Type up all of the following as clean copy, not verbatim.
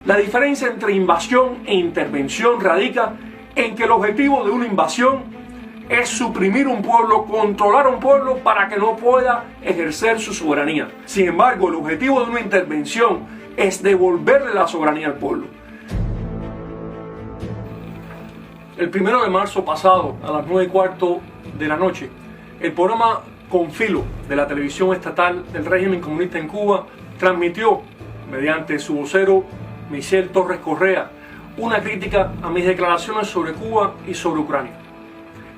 La diferencia entre invasión e intervención radica en que el objetivo de una invasión es suprimir un pueblo, controlar a un pueblo para que no pueda ejercer su soberanía. Sin embargo, el objetivo de una intervención es devolverle la soberanía al pueblo. El 1 de marzo pasado, a las 9:15 de la noche, el programa Con Filo de la televisión estatal del régimen comunista en Cuba transmitió, mediante su vocero Michel Torres Correa, una crítica a mis declaraciones sobre Cuba y sobre Ucrania.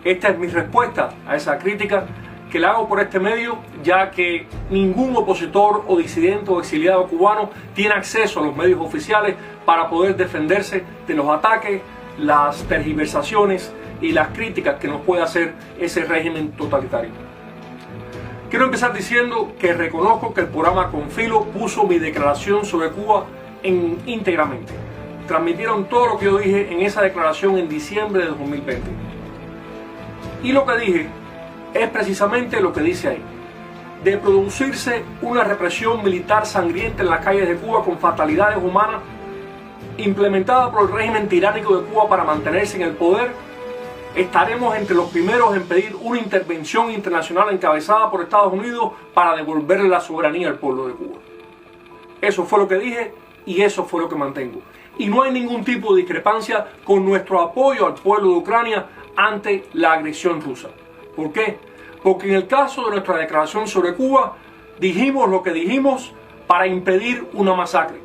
Esta es mi respuesta a esa crítica, que la hago por este medio, ya que ningún opositor o disidente o exiliado cubano tiene acceso a los medios oficiales para poder defenderse de los ataques, las tergiversaciones y las críticas que nos puede hacer ese régimen totalitario. Quiero empezar diciendo que reconozco que el programa Con Filo puso mi declaración sobre Cuba íntegramente. Transmitieron todo lo que yo dije en esa declaración en diciembre de 2020. Y lo que dije es precisamente lo que dice ahí: de producirse una represión militar sangrienta en las calles de Cuba con fatalidades humanas implementada por el régimen tiránico de Cuba para mantenerse en el poder, estaremos entre los primeros en pedir una intervención internacional encabezada por Estados Unidos para devolverle la soberanía al pueblo de Cuba. Eso fue lo que dije y eso fue lo que mantengo. Y no hay ningún tipo de discrepancia con nuestro apoyo al pueblo de Ucrania ante la agresión rusa. ¿Por qué? Porque en el caso de nuestra declaración sobre Cuba, dijimos lo que dijimos para impedir una masacre.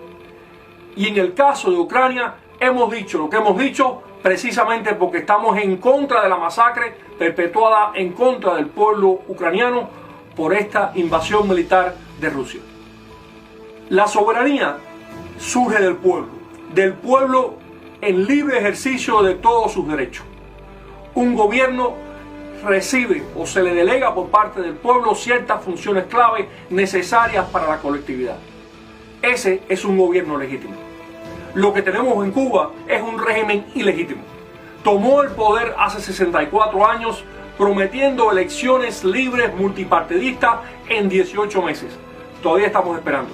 Y en el caso de Ucrania, hemos dicho lo que hemos dicho precisamente porque estamos en contra de la masacre perpetuada en contra del pueblo ucraniano por esta invasión militar de Rusia. La soberanía surge del pueblo en libre ejercicio de todos sus derechos. Un gobierno recibe o se le delega por parte del pueblo ciertas funciones clave necesarias para la colectividad. Ese es un gobierno legítimo. Lo que tenemos en Cuba es un régimen ilegítimo. Tomó el poder hace 64 años prometiendo elecciones libres multipartidistas en 18 meses. Todavía estamos esperando.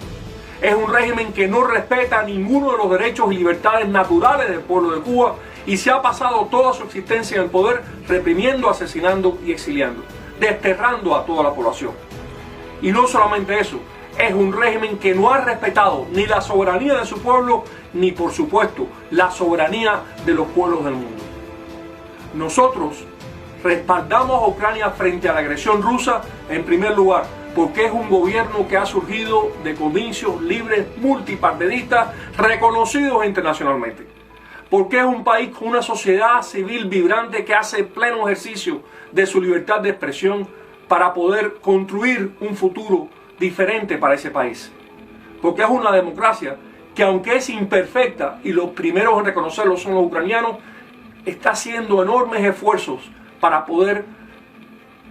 Es un régimen que no respeta ninguno de los derechos y libertades naturales del pueblo de Cuba y se ha pasado toda su existencia en el poder reprimiendo, asesinando y exiliando, desterrando a toda la población. Y no solamente eso, es un régimen que no ha respetado ni la soberanía de su pueblo, ni por supuesto la soberanía de los pueblos del mundo. Nosotros respaldamos a Ucrania frente a la agresión rusa, en primer lugar, porque es un gobierno que ha surgido de comicios libres multipartidistas reconocidos internacionalmente. Porque es un país con una sociedad civil vibrante que hace pleno ejercicio de su libertad de expresión para poder construir un futuro diferente para ese país. Porque es una democracia que, aunque es imperfecta y los primeros en reconocerlo son los ucranianos, está haciendo enormes esfuerzos para poder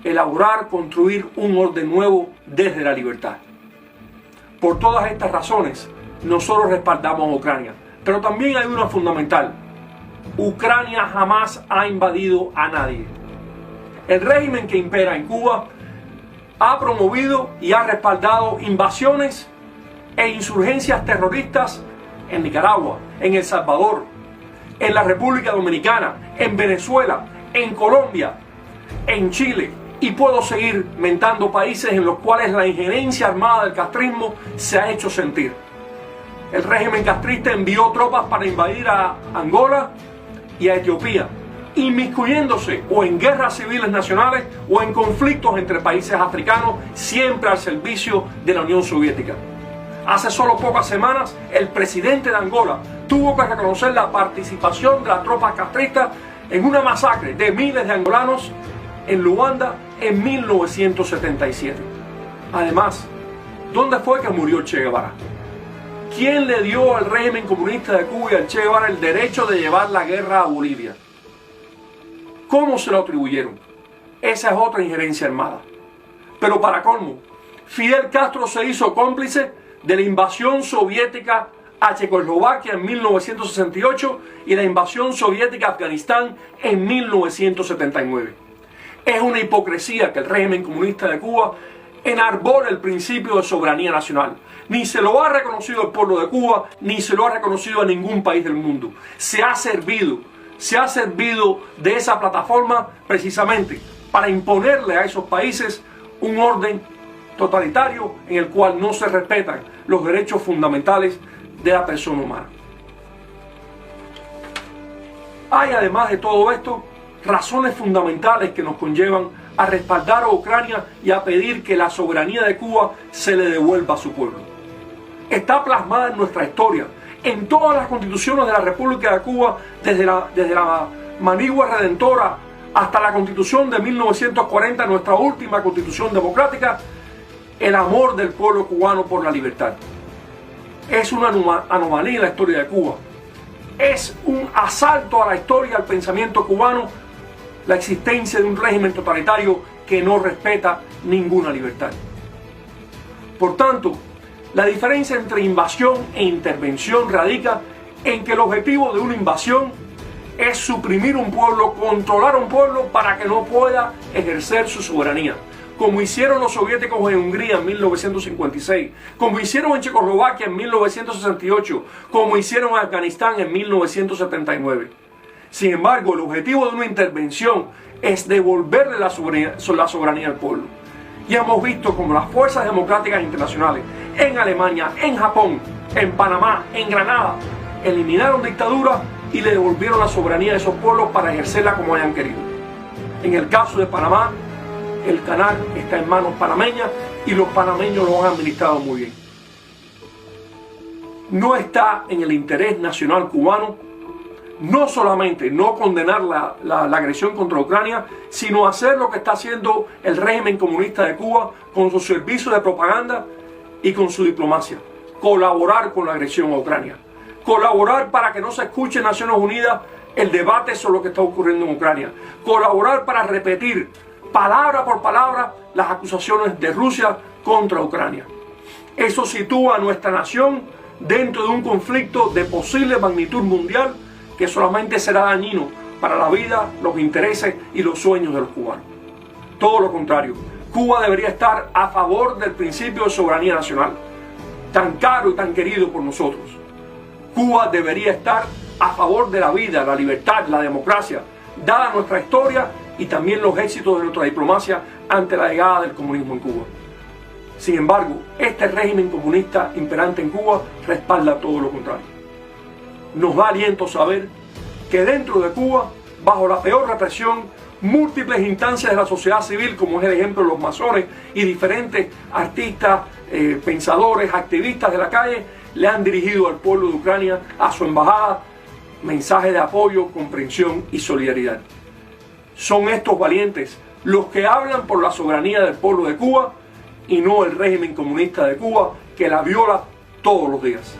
elaborar, construir un orden nuevo desde la libertad. Por todas estas razones, nosotros respaldamos a Ucrania. Pero también hay una fundamental: Ucrania jamás ha invadido a nadie. El régimen que impera en Cuba ha promovido y ha respaldado invasiones e insurgencias terroristas en Nicaragua, en El Salvador, en la República Dominicana, en Venezuela, en Colombia, en Chile, y puedo seguir mentando países en los cuales la injerencia armada del castrismo se ha hecho sentir. El régimen castrista envió tropas para invadir a Angola y a Etiopía, inmiscuyéndose o en guerras civiles nacionales o en conflictos entre países africanos, siempre al servicio de la Unión Soviética. Hace solo pocas semanas, el presidente de Angola tuvo que reconocer la participación de las tropas castristas en una masacre de miles de angolanos en Luanda en 1977. Además, ¿dónde fue que murió Che Guevara? ¿Quién le dio al régimen comunista de Cuba y al Che Guevara el derecho de llevar la guerra a Bolivia? ¿Cómo se lo atribuyeron? Esa es otra injerencia armada. Pero para colmo, Fidel Castro se hizo cómplice de la invasión soviética a Checoslovaquia en 1968 y la invasión soviética a Afganistán en 1979. Es una hipocresía que el régimen comunista de Cuba enarbora el principio de soberanía nacional, Ni se lo ha reconocido el pueblo de Cuba, ni se lo ha reconocido a ningún país del mundo. Se ha servido de esa plataforma precisamente para imponerle a esos países un orden totalitario en el cual no se respetan los derechos fundamentales de la persona humana. Hay, además de todo esto, razones fundamentales que nos conllevan a respaldar a Ucrania y a pedir que la soberanía de Cuba se le devuelva a su pueblo. Está plasmada en nuestra historia, en todas las constituciones de la República de Cuba, desde la Manigua Redentora hasta la Constitución de 1940, nuestra última constitución democrática, el amor del pueblo cubano por la libertad. Es una anomalía en la historia de Cuba. Es un asalto a la historia, al pensamiento cubano, la existencia de un régimen totalitario que no respeta ninguna libertad. Por tanto, la diferencia entre invasión e intervención radica en que el objetivo de una invasión es suprimir un pueblo, controlar un pueblo para que no pueda ejercer su soberanía, como hicieron los soviéticos en Hungría en 1956, como hicieron en Checoslovaquia en 1968, como hicieron en Afganistán en 1979. Sin embargo, el objetivo de una intervención es devolverle la soberanía al pueblo. Y hemos visto como las fuerzas democráticas internacionales en Alemania, en Japón, en Panamá, en Granada, eliminaron dictaduras y le devolvieron la soberanía de esos pueblos para ejercerla como hayan querido. En el caso de Panamá, el canal está en manos panameñas y los panameños lo han administrado muy bien. No está en el interés nacional cubano no solamente no condenar la agresión contra Ucrania, sino hacer lo que está haciendo el régimen comunista de Cuba con sus servicios de propaganda y con su diplomacia. Colaborar con la agresión a Ucrania. Colaborar para que no se escuche en Naciones Unidas el debate sobre lo que está ocurriendo en Ucrania. Colaborar para repetir palabra por palabra las acusaciones de Rusia contra Ucrania. Eso sitúa a nuestra nación dentro de un conflicto de posible magnitud mundial que solamente será dañino para la vida, los intereses y los sueños de los cubanos. Todo lo contrario, Cuba debería estar a favor del principio de soberanía nacional, tan caro y tan querido por nosotros. Cuba debería estar a favor de la vida, la libertad, la democracia, dada nuestra historia y también los éxitos de nuestra diplomacia ante la llegada del comunismo en Cuba. Sin embargo, este régimen comunista imperante en Cuba respalda todo lo contrario. Nos da aliento saber que dentro de Cuba, bajo la peor represión, múltiples instancias de la sociedad civil, como es el ejemplo de los masones y diferentes artistas, pensadores, activistas de la calle, le han dirigido al pueblo de Ucrania, a su embajada, mensajes de apoyo, comprensión y solidaridad. Son estos valientes los que hablan por la soberanía del pueblo de Cuba y no el régimen comunista de Cuba, que la viola todos los días.